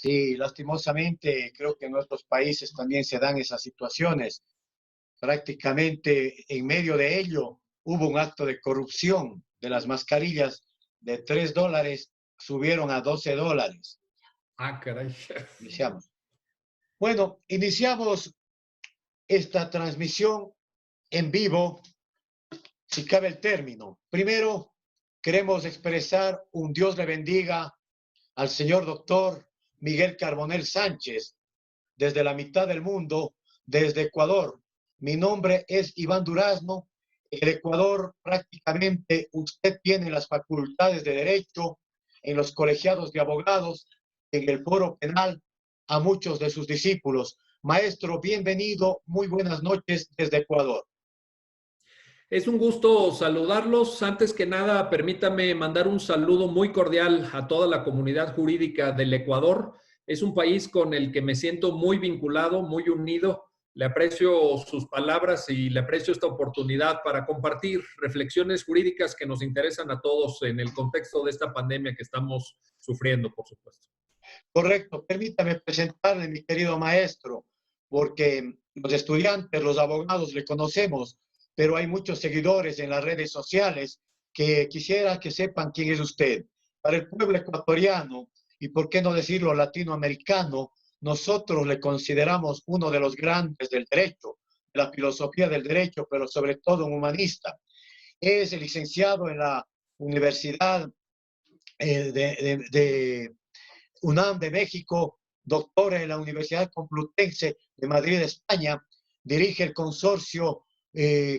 Sí, lastimosamente creo que en nuestros países también se dan esas situaciones. Prácticamente en medio de ello hubo un acto de corrupción de las mascarillas de $3, subieron a $12. Ah, caray. Iniciamos. Bueno, iniciamos esta transmisión en vivo, si cabe el término. Primero, queremos expresar un Dios le bendiga al señor doctor Miguel Carbonell Sánchez, desde la mitad del mundo, desde Ecuador. Mi nombre es Iván Durazno. En el Ecuador prácticamente usted tiene las facultades de Derecho, en los colegiados de abogados, en el foro penal, a muchos de sus discípulos. Maestro, bienvenido, muy buenas noches desde Ecuador. Es un gusto saludarlos. Antes que nada, permítame mandar un saludo muy cordial a toda la comunidad jurídica del Ecuador. Es un país con el que me siento muy vinculado, muy unido. Le aprecio sus palabras y le aprecio esta oportunidad para compartir reflexiones jurídicas que nos interesan a todos en el contexto de esta pandemia que estamos sufriendo, por supuesto. Correcto, permítame presentarle, mi querido maestro, porque los estudiantes, los abogados le conocemos, pero hay muchos seguidores en las redes sociales que quisiera que sepan quién es usted. Para el pueblo ecuatoriano y por qué no decirlo latinoamericano, nosotros le consideramos uno de los grandes del derecho, de la filosofía del derecho, pero sobre todo un humanista. Es licenciado en la Universidad de UNAM de México, doctor en la Universidad Complutense de Madrid, España, dirige el consorcio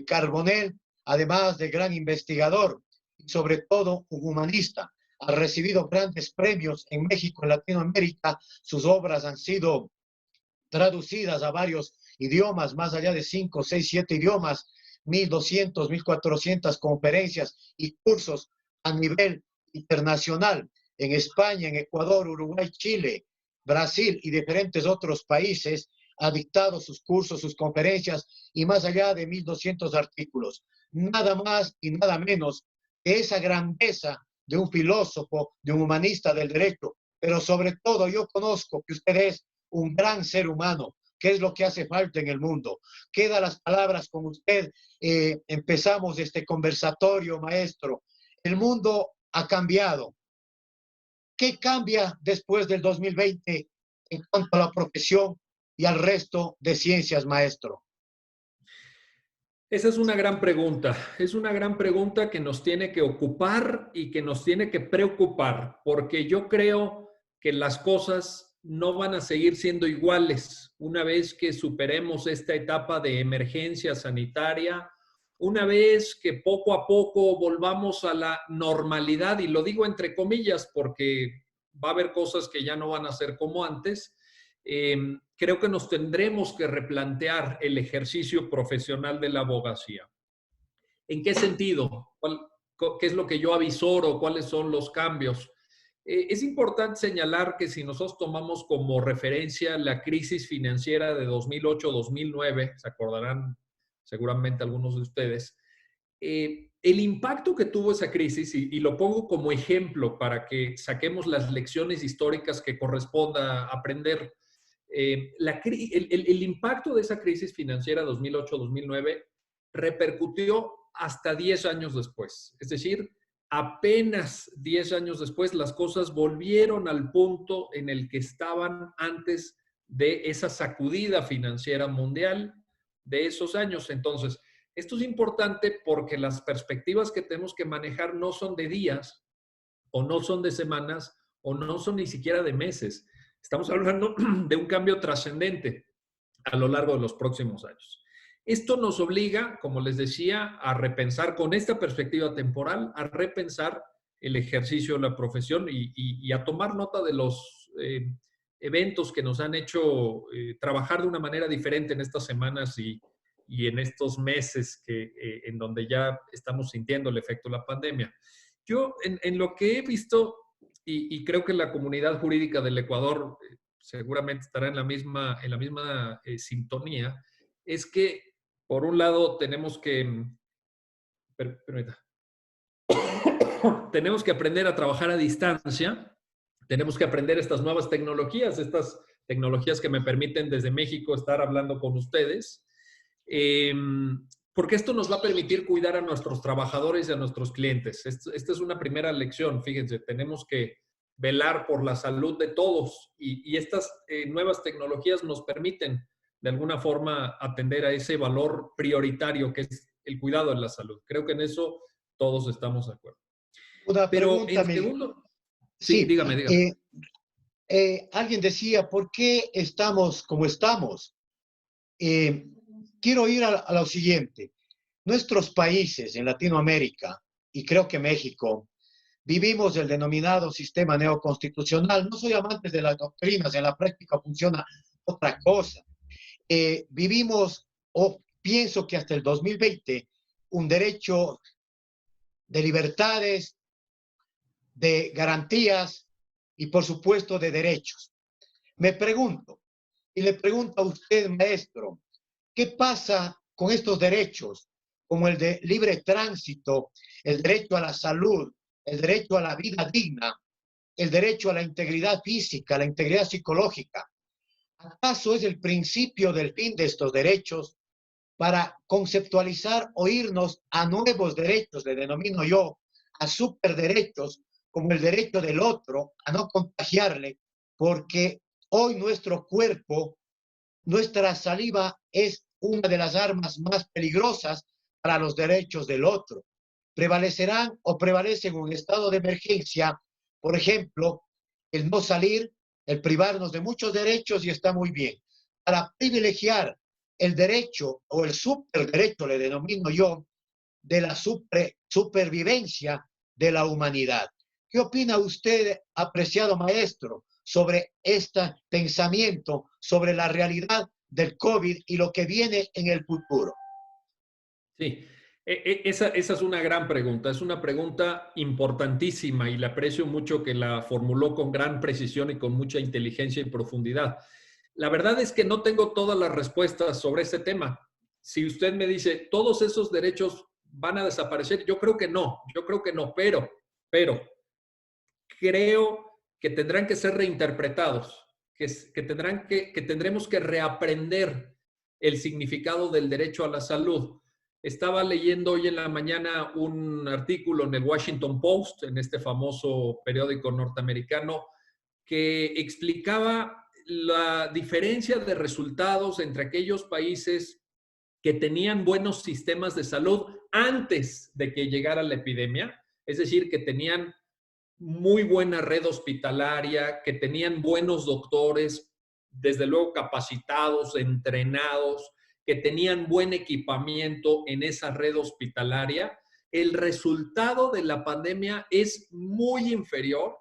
Carbonell, además de gran investigador y sobre todo un humanista. Ha recibido grandes premios en México, en Latinoamérica. Sus obras han sido traducidas a varios idiomas, más allá de 5, 6, 7 idiomas, 1.200, 1.400 conferencias y cursos a nivel internacional en España, en Ecuador, Uruguay, Chile, Brasil y diferentes otros países. Ha dictado sus cursos, sus conferencias y más allá de 1.200 artículos. Nada más y nada menos que esa grandeza de un filósofo, de un humanista del derecho, pero sobre todo yo conozco que usted es un gran ser humano. ¿Qué es lo que hace falta en el mundo? Queda las palabras con usted. Empezamos este conversatorio, maestro. El mundo ha cambiado. ¿Qué cambia después del 2020 en cuanto a la profesión y al resto de ciencias, maestro? Esa es una gran pregunta. Es una gran pregunta que nos tiene que ocupar y que nos tiene que preocupar, porque yo creo que las cosas no van a seguir siendo iguales una vez que superemos esta etapa de emergencia sanitaria, una vez que poco a poco volvamos a la normalidad, y lo digo entre comillas porque va a haber cosas que ya no van a ser como antes. Creo que nos tendremos que replantear el ejercicio profesional de la abogacía. ¿En qué sentido? ¿Qué es lo que yo avisoro? ¿Cuáles son los cambios? Es importante señalar que si nosotros tomamos como referencia la crisis financiera de 2008-2009, se acordarán seguramente algunos de ustedes, el impacto que tuvo esa crisis, y lo pongo como ejemplo para que saquemos las lecciones históricas que corresponda aprender. El impacto de esa crisis financiera 2008-2009 repercutió hasta 10 años después. Es decir, apenas 10 años después las cosas volvieron al punto en el que estaban antes de esa sacudida financiera mundial de esos años. Entonces, esto es importante porque las perspectivas que tenemos que manejar no son de días o no son de semanas o no son ni siquiera de meses. Estamos hablando de un cambio trascendente a lo largo de los próximos años. Esto nos obliga, como les decía, a repensar con esta perspectiva temporal, a repensar el ejercicio de la profesión y a tomar nota de los eventos que nos han hecho trabajar de una manera diferente en estas semanas y en estos meses en donde ya estamos sintiendo el efecto de la pandemia. Yo, en lo que he visto, y creo que la comunidad jurídica del Ecuador seguramente estará en la misma sintonía, es que, por un lado, tenemos que tenemos que aprender a trabajar a distancia, Tenemos que aprender estas nuevas tecnologías, estas tecnologías que me permiten desde México estar hablando con ustedes, eh, porque esto nos va a permitir cuidar a nuestros trabajadores y a nuestros clientes. Esta es una primera lección, fíjense, tenemos que velar por la salud de todos y estas nuevas tecnologías nos permiten de alguna forma atender a ese valor prioritario que es el cuidado de la salud. Creo que en eso todos estamos de acuerdo. Una Pero pregunta, en segundo, sí, sí, dígame, dígame. alguien decía, ¿por qué estamos como estamos? Eh, Quiero ir a lo siguiente. Nuestros países en Latinoamérica, y creo que México, vivimos el denominado sistema neoconstitucional. No soy amante de las doctrinas, en la práctica funciona otra cosa. Vivimos, o pienso que hasta el 2020, un derecho de libertades, de garantías y, por supuesto, de derechos. Me pregunto, y le pregunto a usted, maestro, ¿qué pasa con estos derechos, como el de libre tránsito, el derecho a la salud, el derecho a la vida digna, el derecho a la integridad física, la integridad psicológica? ¿Acaso es el principio del fin de estos derechos para conceptualizar o irnos a nuevos derechos, le denomino yo, a superderechos, como el derecho del otro a no contagiarle, porque hoy nuestro cuerpo, nuestra saliva es una de las armas más peligrosas para los derechos del otro? Prevalecerán o prevalecen un estado de emergencia, por ejemplo, el no salir, el privarnos de muchos derechos y está muy bien. Para privilegiar el derecho o el superderecho, le denomino yo, de la supervivencia de la humanidad. ¿Qué opina usted, apreciado maestro, sobre este pensamiento, sobre la realidad del COVID y lo que viene en el futuro? Sí, esa es una gran pregunta, es una pregunta importantísima y le aprecio mucho que la formuló con gran precisión y con mucha inteligencia y profundidad. La verdad es que no tengo todas las respuestas sobre este tema. Si usted me dice, ¿todos esos derechos van a desaparecer? Yo creo que no, pero creo que tendrán que ser reinterpretados, que tendremos que reaprender el significado del derecho a la salud. Estaba leyendo hoy en la mañana un artículo en el Washington Post, en este famoso periódico norteamericano, que explicaba la diferencia de resultados entre aquellos países que tenían buenos sistemas de salud antes de que llegara la epidemia, es decir, que tenían muy buena red hospitalaria, que tenían buenos doctores, desde luego capacitados, entrenados, que tenían buen equipamiento en esa red hospitalaria. El resultado de la pandemia es muy inferior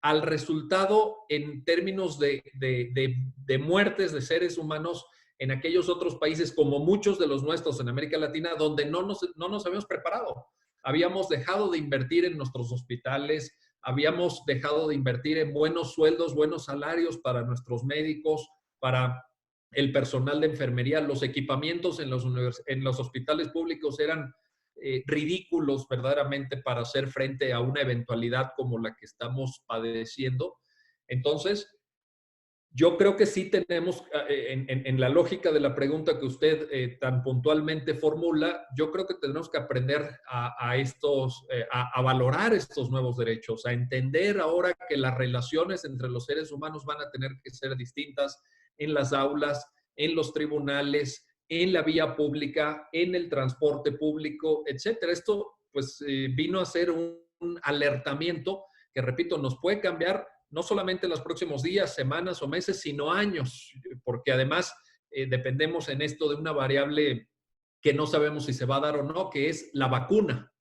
al resultado en términos de muertes de seres humanos en aquellos otros países, como muchos de los nuestros en América Latina, donde no nos habíamos preparado. Habíamos dejado de invertir en nuestros hospitales, habíamos dejado de invertir en buenos sueldos, buenos salarios para nuestros médicos, para el personal de enfermería. Los equipamientos en los hospitales públicos eran ridículos verdaderamente para hacer frente a una eventualidad como la que estamos padeciendo. Entonces, yo creo que sí tenemos, en la lógica de la pregunta que usted tan puntualmente formula, yo creo que tenemos que aprender a valorar estos nuevos derechos, a entender ahora que las relaciones entre los seres humanos van a tener que ser distintas en las aulas, en los tribunales, en la vía pública, en el transporte público, etcétera. Esto, pues, vino a ser un alertamiento que, repito, nos puede cambiar no solamente en los próximos días, semanas o meses, sino años, porque además dependemos en esto de una variable que no sabemos si se va a dar o no, que es la vacuna.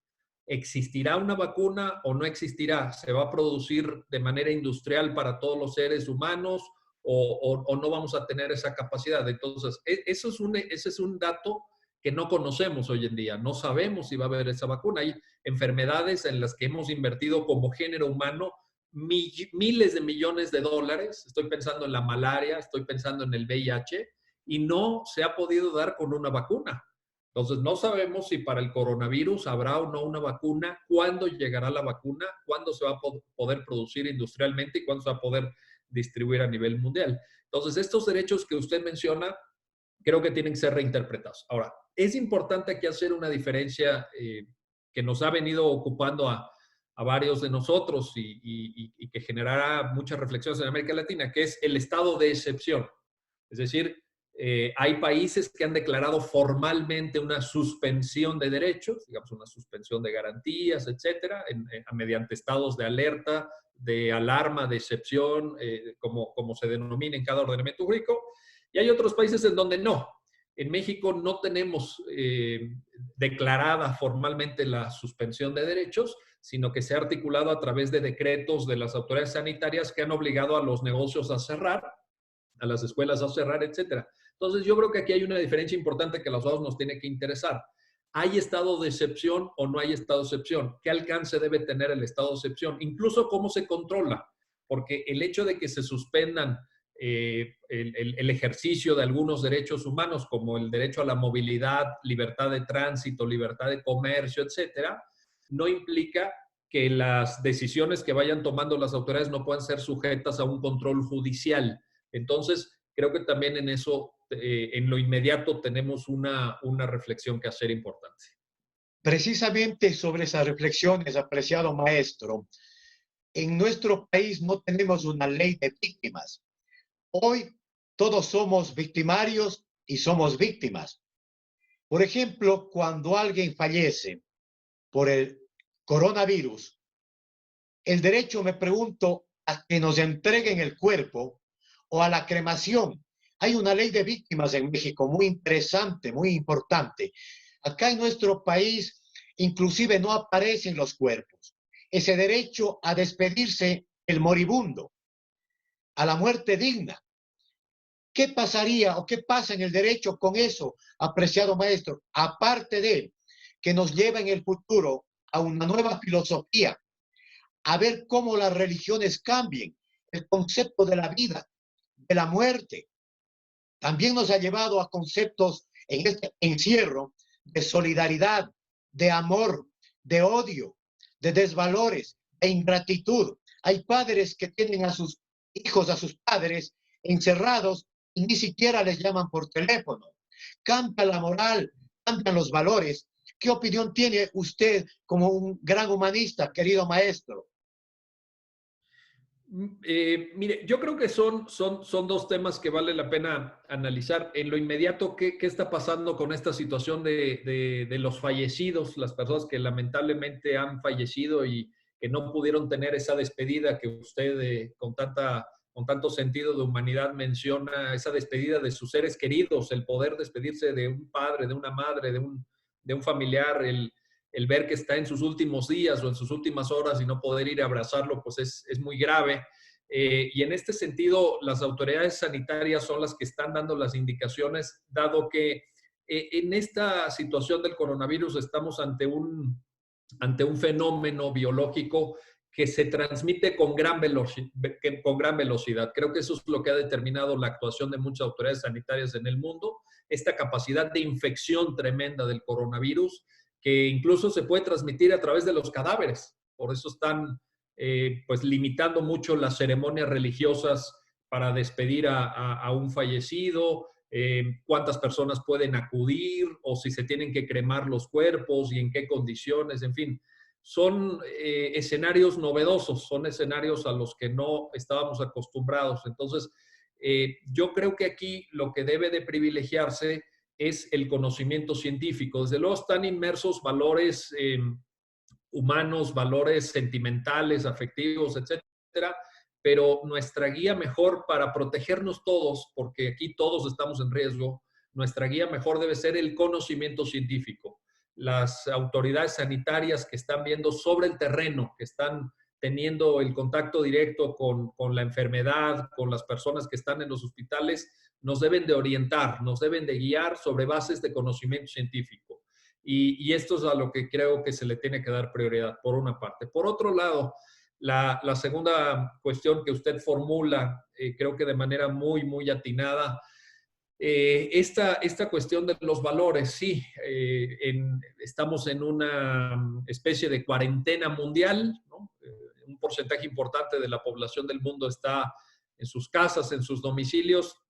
¿Existirá una vacuna o no existirá? ¿Se va a producir de manera industrial para todos los seres humanos o no vamos a tener esa capacidad? Entonces, ese es un dato que no conocemos hoy en día. No sabemos si va a haber esa vacuna. Hay enfermedades en las que hemos invertido como género humano miles de millones de dólares. Estoy pensando en la malaria, estoy pensando en el VIH, y no se ha podido dar con una vacuna. Entonces, no sabemos si para el coronavirus habrá o no una vacuna, cuándo llegará la vacuna, cuándo se va a poder producir industrialmente y cuándo se va a poder distribuir a nivel mundial. Entonces, estos derechos que usted menciona, creo que tienen que ser reinterpretados. Ahora, es importante aquí hacer una diferencia que nos ha venido ocupando a varios de nosotros y que generará muchas reflexiones en América Latina, que es el estado de excepción. Es decir, hay países que han declarado formalmente una suspensión de derechos, digamos una suspensión de garantías, etcétera, mediante estados de alerta, de alarma, de excepción, como se denomina en cada ordenamiento jurídico. Y hay otros países en donde no. En México no tenemos declarada formalmente la suspensión de derechos, sino que se ha articulado a través de decretos de las autoridades sanitarias que han obligado a los negocios a cerrar, a las escuelas a cerrar, etcétera. Entonces, yo creo que aquí hay una diferencia importante que a los dos nos tiene que interesar. ¿Hay estado de excepción o no hay estado de excepción? ¿Qué alcance debe tener el estado de excepción? Incluso cómo se controla, porque el hecho de que se suspendan el ejercicio de algunos derechos humanos, como el derecho a la movilidad, libertad de tránsito, libertad de comercio, etcétera, no implica que las decisiones que vayan tomando las autoridades no puedan ser sujetas a un control judicial. Entonces, creo que también en eso, en lo inmediato, tenemos una reflexión que hacer importante. Precisamente sobre esas reflexiones, apreciado maestro, en nuestro país no tenemos una ley de víctimas. Hoy todos somos victimarios y somos víctimas. Por ejemplo, cuando alguien fallece por el coronavirus, el derecho, me pregunto, a que nos entreguen el cuerpo o a la cremación. Hay una ley de víctimas en México muy interesante, muy importante. Acá en nuestro país, inclusive no aparecen los cuerpos. Ese derecho a despedirse el moribundo, a la muerte digna. ¿Qué pasaría o qué pasa en el derecho con eso, apreciado maestro? Aparte de que nos lleva en el futuro a una nueva filosofía, a ver cómo las religiones cambien el concepto de la vida, de la muerte. También nos ha llevado a conceptos en este encierro de solidaridad, de amor, de odio, de desvalores, de ingratitud. Hay padres que tienen a sus hijos, a sus padres encerrados y ni siquiera les llaman por teléfono. Cambia la moral, cambian los valores. ¿Qué opinión tiene usted como un gran humanista, querido maestro? Mire, yo creo que son dos temas que vale la pena analizar. En lo inmediato, ¿qué está pasando con esta situación de los fallecidos, las personas que lamentablemente han fallecido y que no pudieron tener esa despedida que usted con tanto sentido de humanidad menciona, esa despedida de sus seres queridos, el poder despedirse de un padre, de una madre, de un familiar, el ver que está en sus últimos días o en sus últimas horas y no poder ir a abrazarlo, pues es muy grave. Y en este sentido, las autoridades sanitarias son las que están dando las indicaciones, dado que en esta situación del coronavirus estamos ante un fenómeno biológico que se transmite con gran velocidad. Creo que eso es lo que ha determinado la actuación de muchas autoridades sanitarias en el mundo, esta capacidad de infección tremenda del coronavirus, que incluso se puede transmitir a través de los cadáveres. Por eso están pues limitando mucho las ceremonias religiosas para despedir a un fallecido, cuántas personas pueden acudir o si se tienen que cremar los cuerpos y en qué condiciones, en fin. Son escenarios novedosos, son escenarios a los que no estábamos acostumbrados. Entonces, yo creo que aquí lo que debe de privilegiarse es el conocimiento científico. Desde luego están inmersos valores humanos, valores sentimentales, afectivos, etcétera, pero nuestra guía mejor para protegernos todos, porque aquí todos estamos en riesgo, nuestra guía mejor debe ser el conocimiento científico. Las autoridades sanitarias que están viendo sobre el terreno, que están teniendo el contacto directo con la enfermedad, con las personas que están en los hospitales, nos deben de orientar, nos deben de guiar sobre bases de conocimiento científico. Y esto es a lo que creo que se le tiene que dar prioridad, por una parte. Por otro lado, la segunda cuestión que usted formula, creo que de manera muy, muy atinada, Esta cuestión de los valores, sí, estamos en una especie de cuarentena mundial, ¿no? Un porcentaje importante de la población del mundo está en sus casas, en sus domicilios,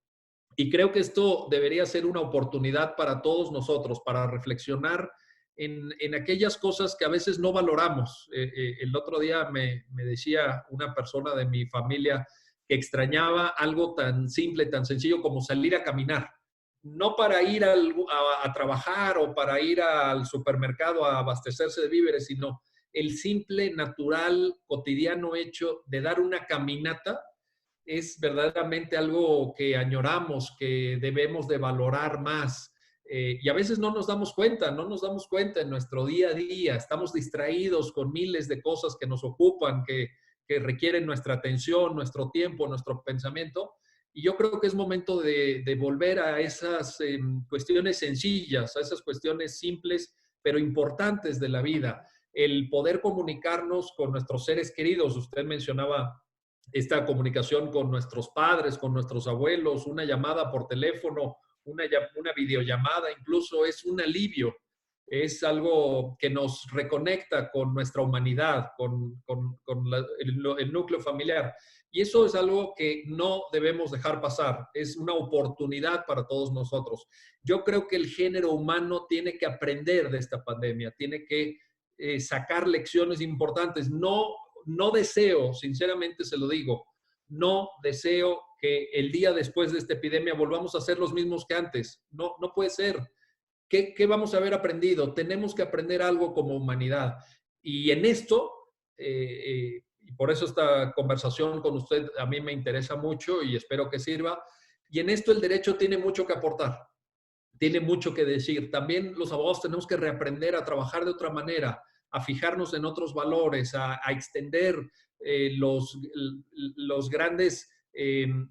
y creo que esto debería ser una oportunidad para todos nosotros, para reflexionar en aquellas cosas que a veces no valoramos. El otro día me decía una persona de mi familia que extrañaba algo tan simple, tan sencillo como salir a caminar. No para ir a trabajar o para ir al supermercado a abastecerse de víveres, sino el simple, natural, cotidiano hecho de dar una caminata es verdaderamente algo que añoramos, que debemos de valorar más. Y a veces no nos damos cuenta en nuestro día a día. Estamos distraídos con miles de cosas que nos ocupan, que requieren nuestra atención, nuestro tiempo, nuestro pensamiento. Y yo creo que es momento de volver a esas cuestiones sencillas, a esas cuestiones simples, pero importantes de la vida. El poder comunicarnos con nuestros seres queridos. Usted mencionaba esta comunicación con nuestros padres, con nuestros abuelos, una llamada por teléfono, una videollamada, incluso es un alivio, es algo que nos reconecta con nuestra humanidad, el núcleo familiar. Y eso es algo que no debemos dejar pasar, es una oportunidad para todos nosotros. Yo creo que el género humano tiene que aprender de esta pandemia, tiene que sacar lecciones importantes. No deseo, sinceramente se lo digo, no deseo que el día después de esta epidemia volvamos a ser los mismos que antes. No puede ser. ¿Qué vamos a haber aprendido? Tenemos que aprender algo como humanidad. Y en esto, y por eso esta conversación con usted a mí me interesa mucho y espero que sirva, y en esto el derecho tiene mucho que aportar, tiene mucho que decir. También los abogados tenemos que reaprender a trabajar de otra manera, a fijarnos en otros valores, a extender los grandes,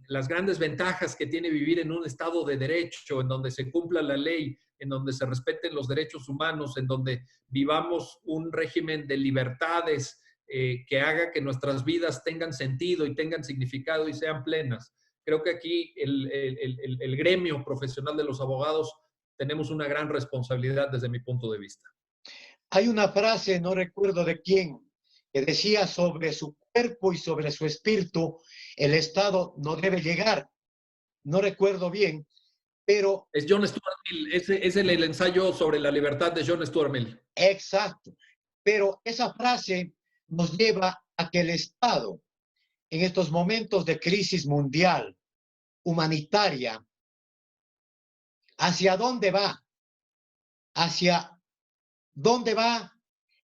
las grandes ventajas que tiene vivir en un estado de derecho, en donde se cumpla la ley, en donde se respeten los derechos humanos, en donde vivamos un régimen de libertades que haga que nuestras vidas tengan sentido y tengan significado y sean plenas. Creo que aquí el gremio profesional de los abogados tenemos una gran responsabilidad desde mi punto de vista. Hay una frase, no recuerdo de quién, que decía sobre su cuerpo y sobre su espíritu, el Estado no debe llegar. No recuerdo bien, pero... Es John Stuart Mill, es el ensayo sobre la libertad de John Stuart Mill. Exacto. Pero esa frase nos lleva a que el Estado, en estos momentos de crisis mundial, humanitaria, ¿hacia dónde va? ¿Hacia dónde va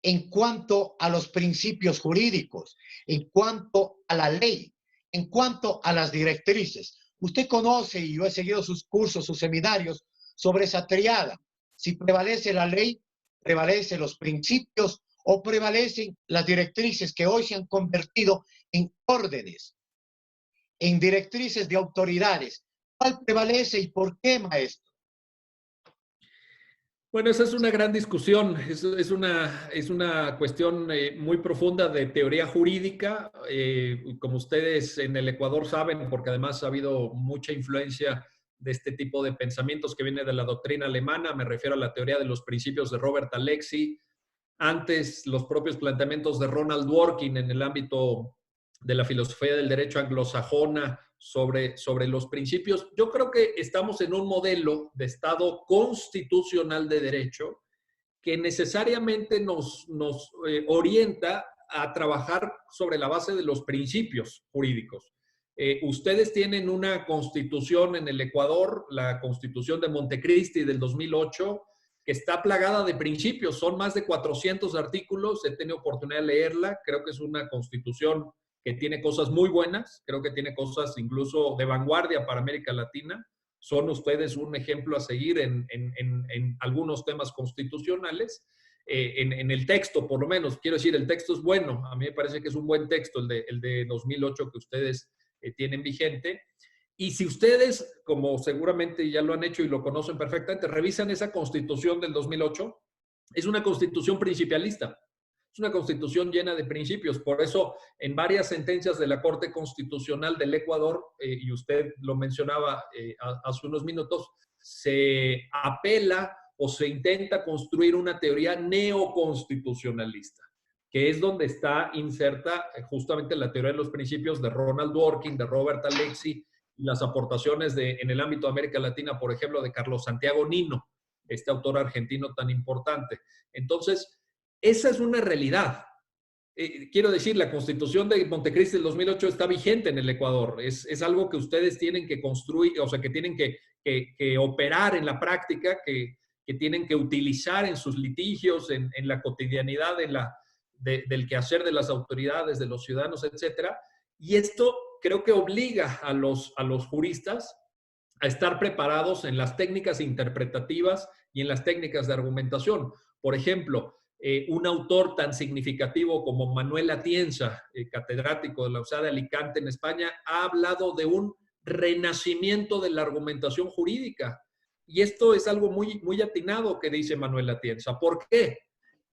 en cuanto a los principios jurídicos, en cuanto a la ley, en cuanto a las directrices? Usted conoce, y yo he seguido sus cursos, sus seminarios sobre esa triada. Si prevalece la ley, prevalecen los principios o prevalecen las directrices que hoy se han convertido en órdenes, en directrices de autoridades. ¿Cuál prevalece y por qué, maestro? Bueno, esa es una gran discusión, es una cuestión muy profunda de teoría jurídica. Como ustedes en el Ecuador saben, porque además ha habido mucha influencia de este tipo de pensamientos que viene de la doctrina alemana, me refiero a la teoría de los principios de Robert Alexy, antes los propios planteamientos de Ronald Dworkin en el ámbito de la filosofía del derecho anglosajona sobre los principios. Yo creo que estamos en un modelo de Estado constitucional de derecho que necesariamente nos orienta a trabajar sobre la base de los principios jurídicos. Ustedes tienen una constitución en el Ecuador, la Constitución de Montecristi del 2008, que está plagada de principios. Son más de 400 artículos, he tenido oportunidad de leerla, creo que es una constitución que tiene cosas muy buenas, creo que tiene cosas incluso de vanguardia para América Latina. Son ustedes un ejemplo a seguir en algunos temas constitucionales. En el texto, por lo menos, quiero decir, el texto es bueno. A mí me parece que es un buen texto el de 2008 que ustedes tienen vigente. Y si ustedes, como seguramente ya lo han hecho y lo conocen perfectamente, revisan esa constitución del 2008, es una constitución principialista. Es una constitución llena de principios. Por eso, en varias sentencias de la Corte Constitucional del Ecuador, y usted lo mencionaba hace unos minutos, se apela o se intenta construir una teoría neoconstitucionalista, que es donde está inserta justamente la teoría de los principios de Ronald Dworkin, de Robert Alexy, y las aportaciones en el ámbito de América Latina, por ejemplo, de Carlos Santiago Nino, este autor argentino tan importante. Entonces, esa es una realidad. Quiero decir, la Constitución de Montecristi del 2008 está vigente en el Ecuador. Es algo que ustedes tienen que construir, o sea, que tienen que operar en la práctica, que tienen que utilizar en sus litigios, en la cotidianidad del quehacer de las autoridades, de los ciudadanos, etcétera. Y esto creo que obliga a los juristas a estar preparados en las técnicas interpretativas y en las técnicas de argumentación. Por ejemplo, un autor tan significativo como Manuel Atienza, catedrático de la Universidad de Alicante en España, ha hablado de un renacimiento de la argumentación jurídica. Y esto es algo muy, muy atinado que dice Manuel Atienza. ¿Por qué?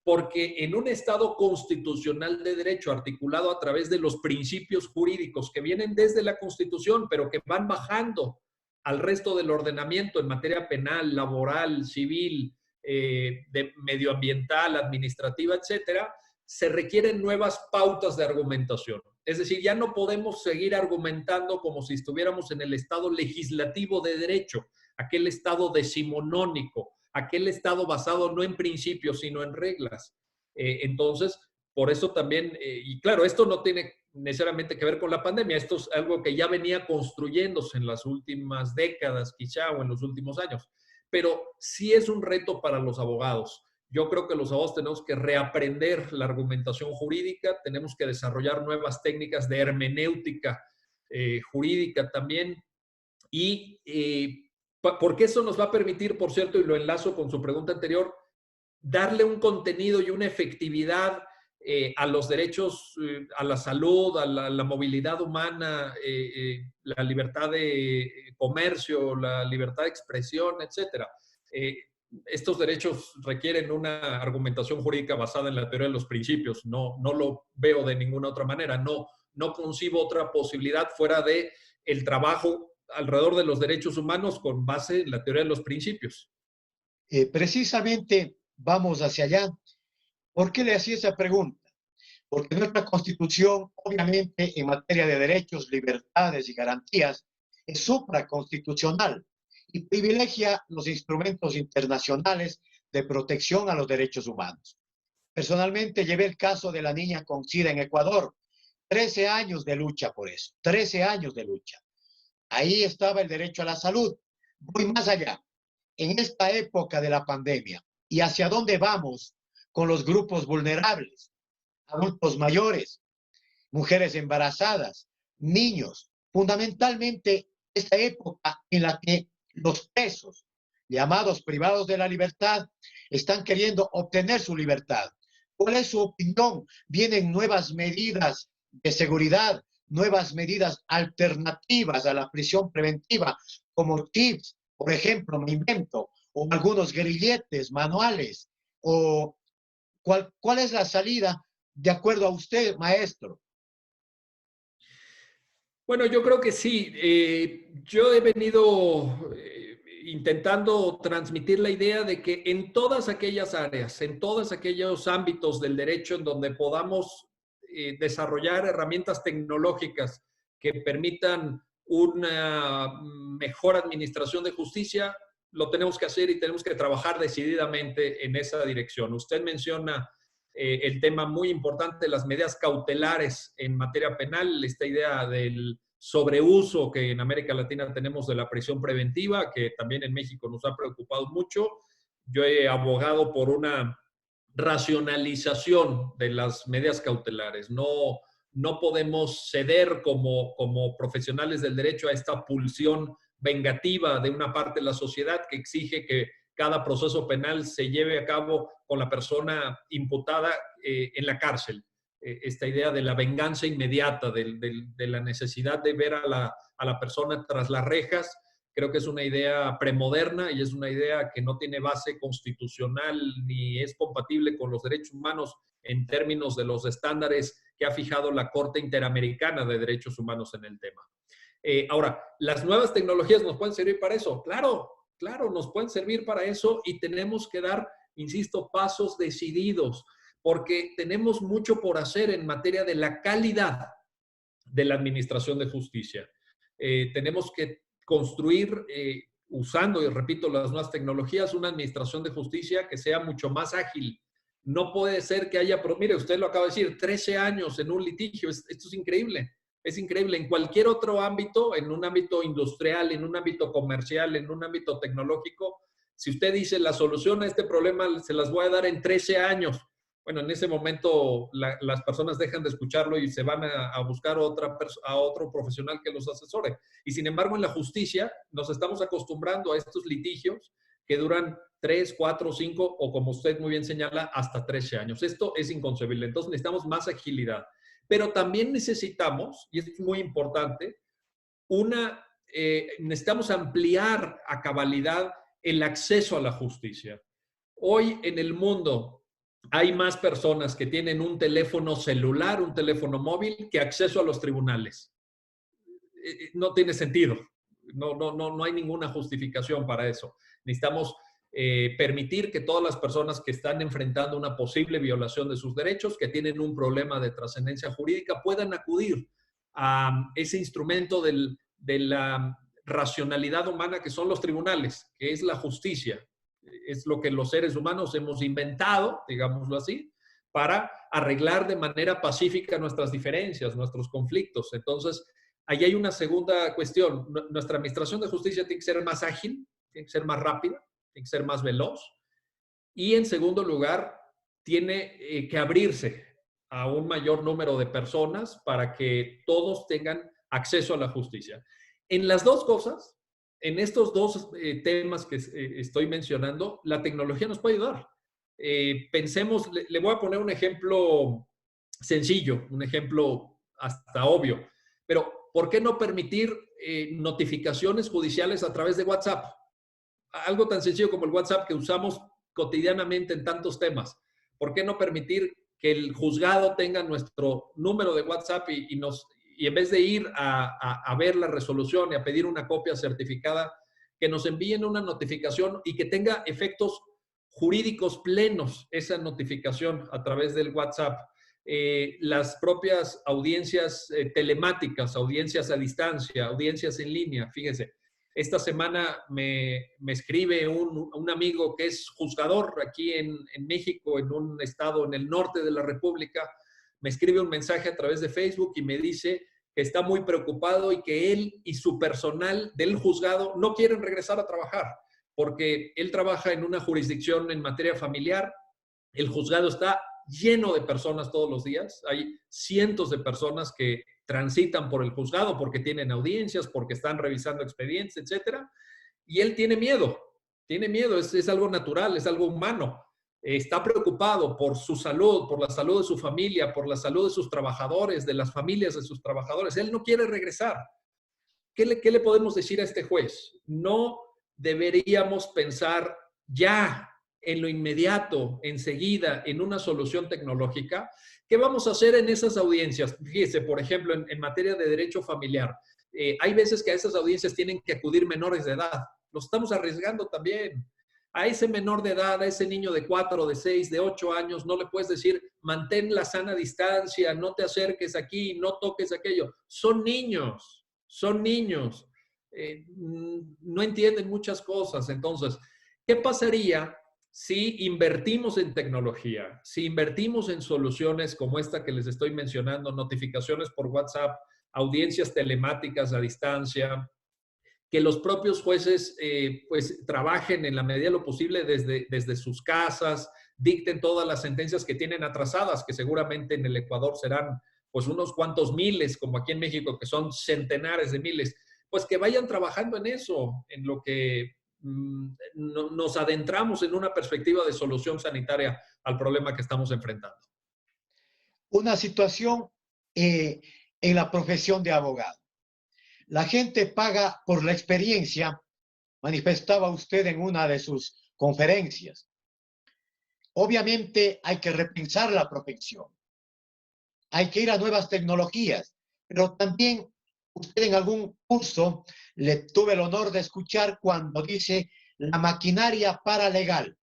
Porque en un Estado constitucional de derecho articulado a través de los principios jurídicos que vienen desde la Constitución, pero que van bajando al resto del ordenamiento en materia penal, laboral, civil, de medioambiental, administrativa, etcétera, se requieren nuevas pautas de argumentación. Es decir, ya no podemos seguir argumentando como si estuviéramos en el Estado legislativo de derecho, aquel Estado decimonónico, aquel Estado basado no en principios, sino en reglas. Entonces, por eso también, y claro, esto no tiene necesariamente que ver con la pandemia, esto es algo que ya venía construyéndose en las últimas décadas, quizá, o en los últimos años, pero sí es un reto para los abogados. Yo creo que los abogados tenemos que reaprender la argumentación jurídica, tenemos que desarrollar nuevas técnicas de hermenéutica jurídica también, y porque eso nos va a permitir, por cierto, y lo enlazo con su pregunta anterior, darle un contenido y una efectividad a los derechos, a la salud, a la movilidad humana, la libertad de comercio, la libertad de expresión, etc. Estos derechos requieren una argumentación jurídica basada en la teoría de los principios. No lo veo de ninguna otra manera. No concibo otra posibilidad fuera de el trabajo alrededor de los derechos humanos con base en la teoría de los principios. Precisamente vamos hacia allá. ¿Por qué le hacía esa pregunta? Porque nuestra Constitución, obviamente, en materia de derechos, libertades y garantías, es supraconstitucional y privilegia los instrumentos internacionales de protección a los derechos humanos. Personalmente, llevé el caso de la niña con SIDA en Ecuador. 13 años de lucha por eso, 13 años de lucha. Ahí estaba el derecho a la salud. Voy más allá. En esta época de la pandemia, ¿y hacia dónde vamos con los grupos vulnerables? Adultos mayores, mujeres embarazadas, niños. Fundamentalmente, esta época en la que los presos, llamados privados de la libertad, están queriendo obtener su libertad. ¿Cuál es su opinión? Vienen nuevas medidas de seguridad, nuevas medidas alternativas a la prisión preventiva, como tips, por ejemplo, me invento, o algunos grilletes manuales, o ¿cuál es la salida de acuerdo a usted, maestro? Bueno, yo creo que sí. Yo he venido intentando transmitir la idea de que en todas aquellas áreas, en todos aquellos ámbitos del derecho en donde podamos desarrollar herramientas tecnológicas que permitan una mejor administración de justicia, lo tenemos que hacer y tenemos que trabajar decididamente en esa dirección. Usted menciona el tema muy importante de las medidas cautelares en materia penal, esta idea del sobreuso que en América Latina tenemos de la prisión preventiva, que también en México nos ha preocupado mucho. Yo he abogado por una racionalización de las medidas cautelares. No podemos ceder como profesionales del derecho a esta pulsión vengativa de una parte de la sociedad que exige que cada proceso penal se lleve a cabo con la persona imputada en la cárcel. Esta idea de la venganza inmediata, de la necesidad de ver a la persona tras las rejas, creo que es una idea premoderna y es una idea que no tiene base constitucional ni es compatible con los derechos humanos en términos de los estándares que ha fijado la Corte Interamericana de Derechos Humanos en el tema. Ahora, ¿las nuevas tecnologías nos pueden servir para eso? Claro, claro, nos pueden servir para eso y tenemos que dar, insisto, pasos decididos, porque tenemos mucho por hacer en materia de la calidad de la administración de justicia. Tenemos que construir, usando, y repito, las nuevas tecnologías, una administración de justicia que sea mucho más ágil. No puede ser que haya, pero mire, usted lo acaba de decir, 13 años en un litigio. Esto es increíble. Es increíble. En cualquier otro ámbito, en un ámbito industrial, en un ámbito comercial, en un ámbito tecnológico, si usted dice la solución a este problema se las voy a dar en 13 años, bueno, en ese momento las personas dejan de escucharlo y se van a buscar a otro profesional que los asesore. Y sin embargo, en la justicia nos estamos acostumbrando a estos litigios que duran 3, 4, 5 o, como usted muy bien señala, hasta 13 años. Esto es inconcebible. Entonces necesitamos más agilidad. Pero también necesitamos, y esto es muy importante, necesitamos ampliar a cabalidad el acceso a la justicia. Hoy en el mundo hay más personas que tienen un teléfono celular, un teléfono móvil, que acceso a los tribunales. No tiene sentido. No hay ninguna justificación para eso. Necesitamos permitir que todas las personas que están enfrentando una posible violación de sus derechos, que tienen un problema de trascendencia jurídica, puedan acudir a ese instrumento de la racionalidad humana que son los tribunales, que es la justicia. Es lo que los seres humanos hemos inventado, digámoslo así, para arreglar de manera pacífica nuestras diferencias, nuestros conflictos. Entonces, ahí hay una segunda cuestión. Nuestra administración de justicia tiene que ser más ágil, tiene que ser más rápida, tiene que ser más veloz. Y en segundo lugar, tiene que abrirse a un mayor número de personas para que todos tengan acceso a la justicia. En las dos cosas, en estos dos temas que estoy mencionando, la tecnología nos puede ayudar. Pensemos, le voy a poner un ejemplo sencillo, un ejemplo hasta obvio, pero ¿por qué no permitir notificaciones judiciales a través de WhatsApp? Algo tan sencillo como el WhatsApp que usamos cotidianamente en tantos temas. ¿Por qué no permitir que el juzgado tenga nuestro número de WhatsApp y en vez de ir a ver la resolución y a pedir una copia certificada, que nos envíen una notificación y que tenga efectos jurídicos plenos esa notificación a través del WhatsApp? Las propias audiencias telemáticas, audiencias a distancia, audiencias en línea, fíjese. Esta semana me escribe un amigo que es juzgador aquí en México, en un estado en el norte de la República. Me escribe un mensaje a través de Facebook y me dice que está muy preocupado y que él y su personal del juzgado no quieren regresar a trabajar porque él trabaja en una jurisdicción en materia familiar. El juzgado está lleno de personas todos los días. Hay cientos de personas que transitan por el juzgado porque tienen audiencias, porque están revisando expedientes, etcétera. Y él tiene miedo, es algo natural, es algo humano. Está preocupado por su salud, por la salud de su familia, por la salud de sus trabajadores, de las familias de sus trabajadores. Él no quiere regresar. ¿Qué le podemos decir a este juez? No deberíamos pensar ya en lo inmediato, enseguida, en una solución tecnológica. ¿Qué vamos a hacer en esas audiencias? Fíjese, por ejemplo, en materia de derecho familiar, hay veces que a esas audiencias tienen que acudir menores de edad. Los estamos arriesgando también. A ese menor de edad, a ese niño de 4, de 6, de 8 años, no le puedes decir, mantén la sana distancia, no te acerques aquí, no toques aquello. Son niños, son niños. No entienden muchas cosas. Entonces, ¿qué pasaría si invertimos en tecnología, si invertimos en soluciones como esta que les estoy mencionando, notificaciones por WhatsApp, audiencias telemáticas a distancia, que los propios jueces pues trabajen en la medida de lo posible desde sus casas, dicten todas las sentencias que tienen atrasadas, que seguramente en el Ecuador serán pues unos cuantos miles, como aquí en México, que son centenares de miles, pues que vayan trabajando en eso, en lo que nos adentramos en una perspectiva de solución sanitaria al problema que estamos enfrentando. Una situación en la profesión de abogado. La gente paga por la experiencia, manifestaba usted en una de sus conferencias. Obviamente hay que repensar la profesión, hay que ir a nuevas tecnologías, pero también usted en algún curso le tuve el honor de escuchar cuando dice la maquinaria paralegal,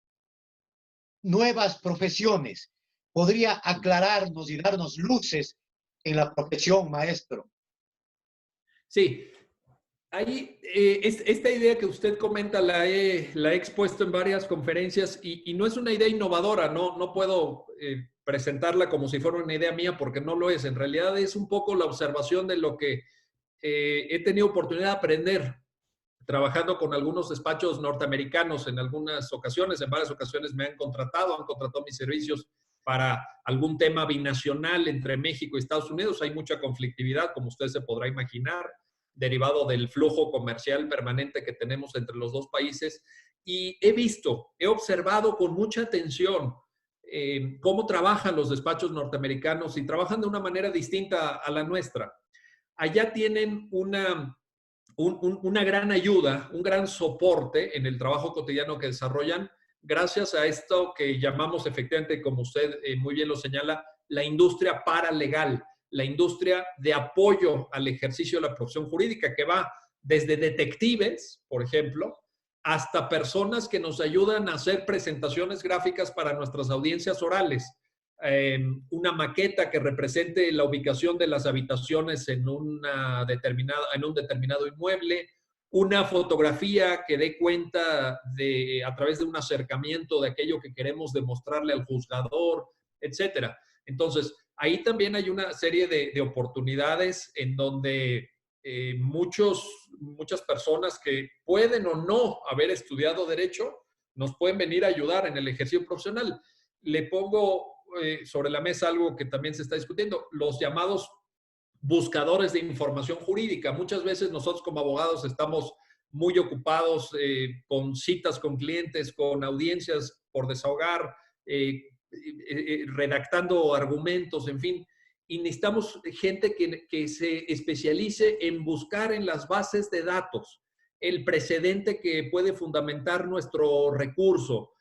nuevas profesiones. ¿Podría aclararnos y darnos luces en la profesión, maestro? Sí, ahí, esta idea que usted comenta la he expuesto en varias conferencias y no es una idea innovadora, no puedo presentarla como si fuera una idea mía porque no lo es. En realidad es un poco la observación de lo que he tenido oportunidad de aprender trabajando con algunos despachos norteamericanos en algunas ocasiones. En varias ocasiones me han contratado mis servicios para algún tema binacional entre México y Estados Unidos. Hay mucha conflictividad, como usted se podrá imaginar, derivado del flujo comercial permanente que tenemos entre los dos países. Y he observado con mucha atención cómo trabajan los despachos norteamericanos y trabajan de una manera distinta a la nuestra. Allá tienen una gran ayuda, un gran soporte en el trabajo cotidiano que desarrollan gracias a esto que llamamos efectivamente, como usted muy bien lo señala, la industria paralegal, la industria de apoyo al ejercicio de la profesión jurídica, que va desde detectives, por ejemplo, hasta personas que nos ayudan a hacer presentaciones gráficas para nuestras audiencias orales. Una maqueta que represente la ubicación de las habitaciones en un determinado inmueble, una fotografía que dé cuenta a través de un acercamiento de aquello que queremos demostrarle al juzgador, etcétera. Entonces, ahí también hay una serie de oportunidades en donde muchas personas que pueden o no haber estudiado derecho nos pueden venir a ayudar en el ejercicio profesional. Le pongo sobre la mesa algo que también se está discutiendo, los llamados buscadores de información jurídica. Muchas veces nosotros como abogados estamos muy ocupados con citas con clientes, con audiencias por desahogar, redactando argumentos, en fin, y necesitamos gente que se especialice en buscar en las bases de datos el precedente que puede fundamentar nuestro recurso,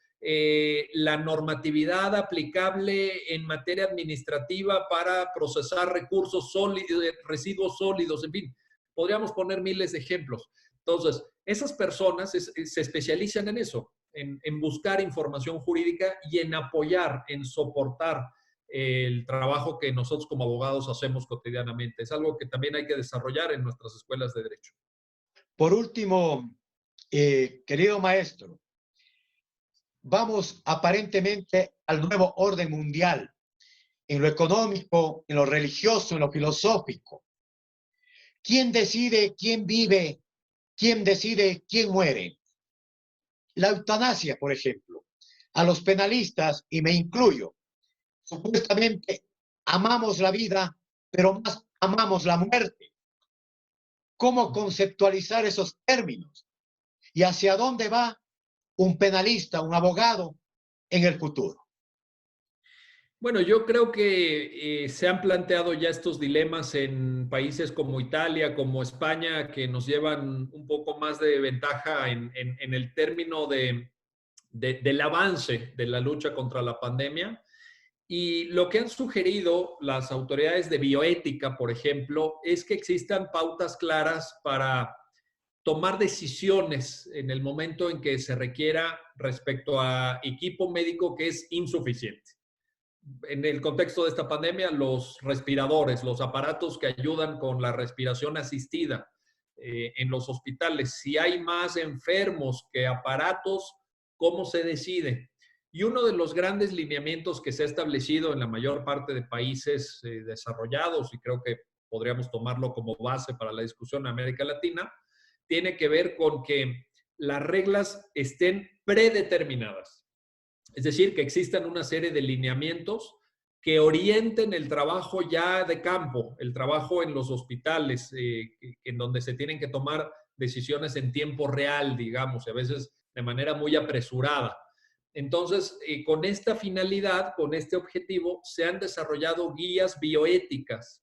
la normatividad aplicable en materia administrativa para procesar recursos sólidos, residuos sólidos, en fin, podríamos poner miles de ejemplos. Entonces, esas personas se especializan en eso, en buscar información jurídica y en apoyar, en soportar el trabajo que nosotros como abogados hacemos cotidianamente. Es algo que también hay que desarrollar en nuestras escuelas de derecho. Por último, querido maestro, vamos aparentemente al nuevo orden mundial, en lo económico, en lo religioso, en lo filosófico. ¿Quién decide quién vive? ¿Quién decide quién muere? La eutanasia, por ejemplo. A los penalistas, y me incluyo, supuestamente amamos la vida, pero más amamos la muerte. ¿Cómo conceptualizar esos términos? ¿Y hacia dónde va un penalista, un abogado en el futuro? Bueno, yo creo que se han planteado ya estos dilemas en países como Italia, como España, que nos llevan un poco más de ventaja en el término del avance de la lucha contra la pandemia. Y lo que han sugerido las autoridades de bioética, por ejemplo, es que existan pautas claras para tomar decisiones en el momento en que se requiera respecto a equipo médico que es insuficiente. En el contexto de esta pandemia, los respiradores, los aparatos que ayudan con la respiración asistida en los hospitales. Si hay más enfermos que aparatos, ¿cómo se decide? Y uno de los grandes lineamientos que se ha establecido en la mayor parte de países desarrollados, y creo que podríamos tomarlo como base para la discusión en América Latina, tiene que ver con que las reglas estén predeterminadas. Es decir, que existan una serie de lineamientos que orienten el trabajo ya de campo, el trabajo en los hospitales, en donde se tienen que tomar decisiones en tiempo real, digamos, y a veces de manera muy apresurada. Entonces, con esta finalidad, con este objetivo, se han desarrollado guías bioéticas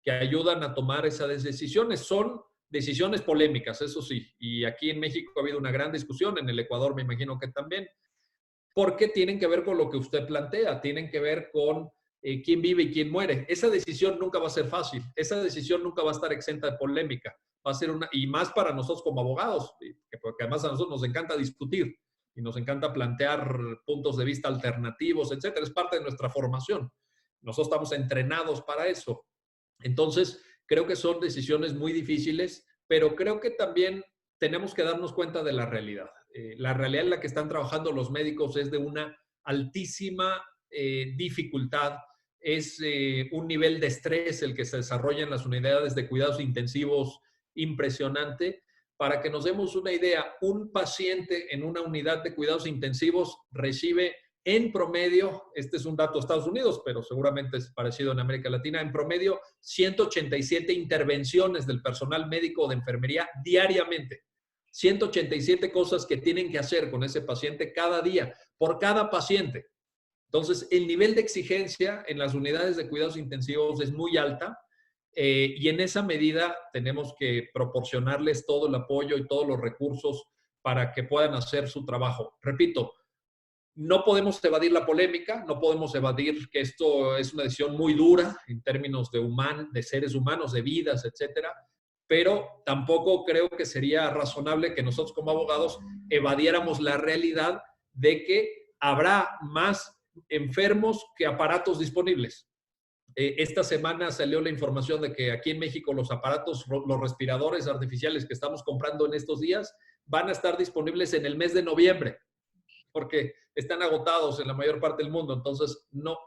que ayudan a tomar esas decisiones. Son decisiones polémicas, eso sí, y aquí en México ha habido una gran discusión, en el Ecuador me imagino que también, porque tienen que ver con lo que usted plantea, tienen que ver con quién vive y quién muere. Esa decisión nunca va a ser fácil, esa decisión nunca va a estar exenta de polémica, va a ser y más para nosotros como abogados, porque además a nosotros nos encanta discutir y nos encanta plantear puntos de vista alternativos, etcétera, es parte de nuestra formación. Nosotros estamos entrenados para eso. Entonces, creo que son decisiones muy difíciles, pero creo que también tenemos que darnos cuenta de la realidad. La realidad en la que están trabajando los médicos es de una altísima dificultad, es un nivel de estrés el que se desarrolla en las unidades de cuidados intensivos impresionante. Para que nos demos una idea, un paciente en una unidad de cuidados intensivos recibe en promedio, este es un dato de Estados Unidos, pero seguramente es parecido en América Latina, en promedio 187 intervenciones del personal médico o de enfermería diariamente. 187 cosas que tienen que hacer con ese paciente cada día, por cada paciente. Entonces, el nivel de exigencia en las unidades de cuidados intensivos es muy alta y en esa medida tenemos que proporcionarles todo el apoyo y todos los recursos para que puedan hacer su trabajo. Repito, no podemos evadir la polémica, no podemos evadir que esto es una decisión muy dura en términos de seres humanos, de vidas, etcétera, pero tampoco creo que sería razonable que nosotros como abogados evadiéramos la realidad de que habrá más enfermos que aparatos disponibles. Esta semana salió la información de que aquí en México los aparatos, los respiradores artificiales que estamos comprando en estos días van a estar disponibles en el mes de noviembre, porque están agotados en la mayor parte del mundo. Entonces, no,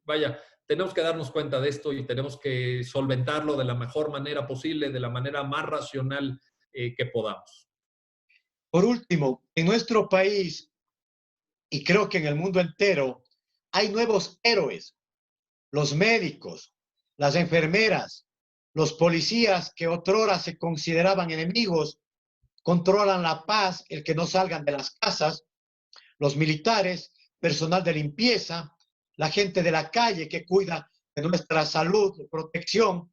vaya, tenemos que darnos cuenta de esto y tenemos que solventarlo de la mejor manera posible, de la manera más racional que podamos. Por último, en nuestro país, y creo que en el mundo entero, hay nuevos héroes, los médicos, las enfermeras, los policías que otrora se consideraban enemigos, controlan la paz, el que no salgan de las casas, los militares, personal de limpieza, la gente de la calle que cuida de nuestra salud, de protección,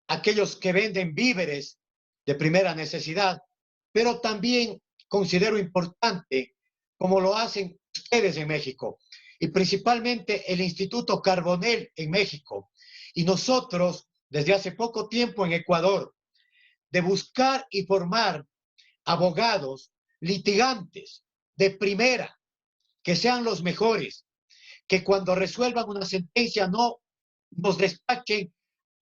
aquellos que venden víveres de primera necesidad, pero también considero importante, como lo hacen ustedes en México, y principalmente el Instituto Carbonell en México, y nosotros desde hace poco tiempo en Ecuador, de buscar y formar abogados, litigantes de primera, que sean los mejores, que cuando resuelvan una sentencia no nos despachen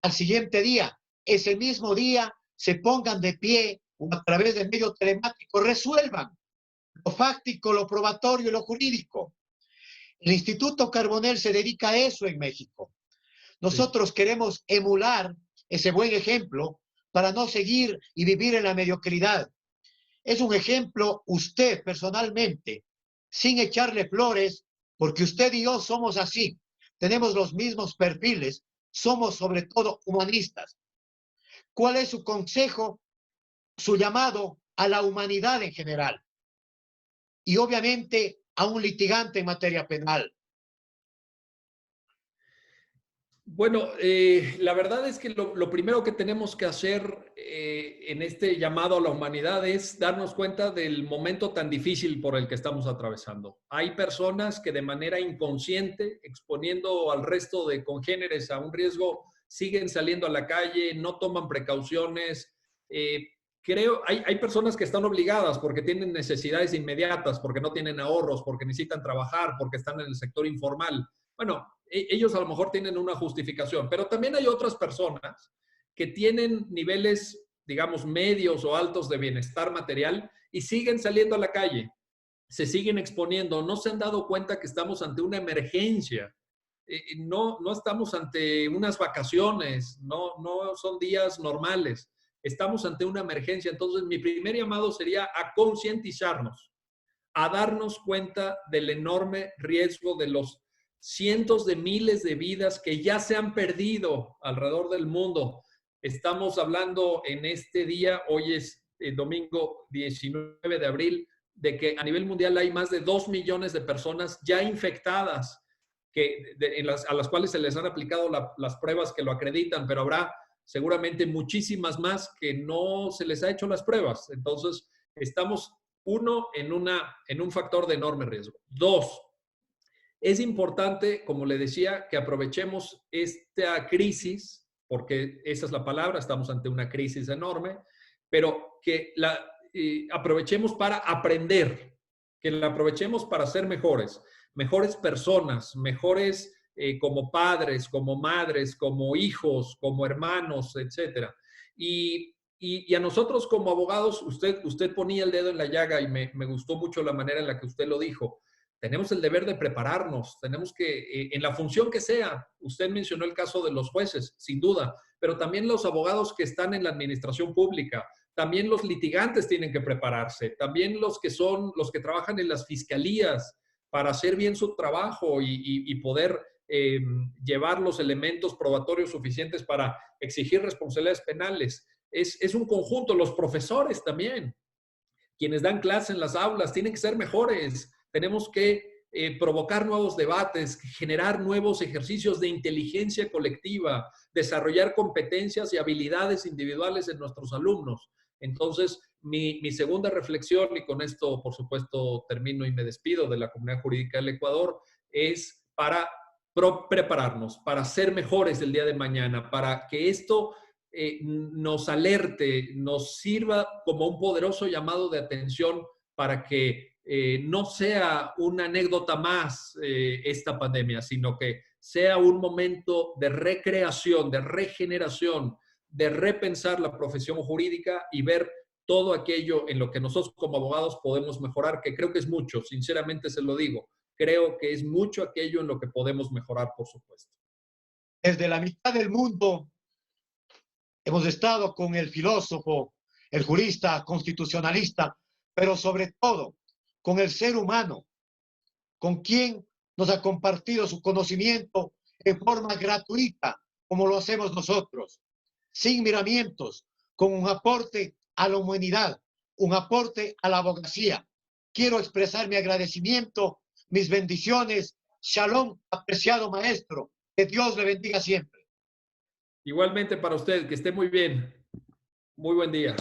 al siguiente día, ese mismo día se pongan de pie o a través del medio telemático, resuelvan lo fáctico, lo probatorio y lo jurídico. El Instituto Carbonell se dedica a eso en México. Nosotros queremos emular ese buen ejemplo para no seguir y vivir en la mediocridad. Es un ejemplo usted personalmente, sin echarle flores, porque usted y yo somos así, tenemos los mismos perfiles, somos sobre todo humanistas. ¿Cuál es su consejo, su llamado a la humanidad en general? Y obviamente a un litigante en materia penal. Bueno, la verdad es que lo primero que tenemos que hacer en este llamado a la humanidad es darnos cuenta del momento tan difícil por el que estamos atravesando. Hay personas que de manera inconsciente, exponiendo al resto de congéneres a un riesgo, siguen saliendo a la calle, no toman precauciones. Hay personas que están obligadas porque tienen necesidades inmediatas, porque no tienen ahorros, porque necesitan trabajar, porque están en el sector informal. Bueno, ellos a lo mejor tienen una justificación, pero también hay otras personas que tienen niveles, digamos, medios o altos de bienestar material y siguen saliendo a la calle, se siguen exponiendo, no se han dado cuenta que estamos ante una emergencia, no estamos ante unas vacaciones, no son días normales, estamos ante una emergencia. Entonces, mi primer llamado sería a concientizarnos, a darnos cuenta del enorme riesgo de los cientos de miles de vidas que ya se han perdido alrededor del mundo. Estamos hablando en este día, hoy es domingo 19 de abril, de que a nivel mundial hay más de 2 millones de personas ya infectadas, a las cuales se les han aplicado las pruebas que lo acreditan, pero habrá seguramente muchísimas más que no se les ha hecho las pruebas. Entonces, estamos Uno, en un factor de enorme riesgo. Dos, es importante, como le decía, que aprovechemos esta crisis, porque esa es la palabra, estamos ante una crisis enorme, pero que la aprovechemos para aprender, que la aprovechemos para ser mejores, mejores personas, mejores como padres, como madres, como hijos, como hermanos, etcétera. Y a nosotros como abogados, usted ponía el dedo en la llaga y me gustó mucho la manera en la que usted lo dijo. Tenemos el deber de prepararnos, tenemos que, en la función que sea, usted mencionó el caso de los jueces, sin duda, pero también los abogados que están en la administración pública, también los litigantes tienen que prepararse, también los que trabajan en las fiscalías para hacer bien su trabajo y poder llevar los elementos probatorios suficientes para exigir responsabilidades penales. Es un conjunto, los profesores también, quienes dan clase en las aulas, tienen que ser mejores. Tenemos que provocar nuevos debates, generar nuevos ejercicios de inteligencia colectiva, desarrollar competencias y habilidades individuales en nuestros alumnos. Entonces, mi segunda reflexión, y con esto, por supuesto, termino y me despido de la Comunidad Jurídica del Ecuador, es para prepararnos, para ser mejores el día de mañana, para que esto nos alerte, nos sirva como un poderoso llamado de atención para que no sea una anécdota más esta pandemia, sino que sea un momento de recreación, de regeneración, de repensar la profesión jurídica y ver todo aquello en lo que nosotros como abogados podemos mejorar, que creo que es mucho, sinceramente se lo digo, creo que es mucho aquello en lo que podemos mejorar, por supuesto. Desde la mitad del mundo hemos estado con el filósofo, el jurista, constitucionalista, pero sobre todo con el ser humano, con quien nos ha compartido su conocimiento en forma gratuita, como lo hacemos nosotros, sin miramientos, con un aporte a la humanidad, un aporte a la abogacía. Quiero expresar mi agradecimiento, mis bendiciones. Shalom, apreciado maestro. Que Dios le bendiga siempre. Igualmente para usted, que esté muy bien. Muy buen día.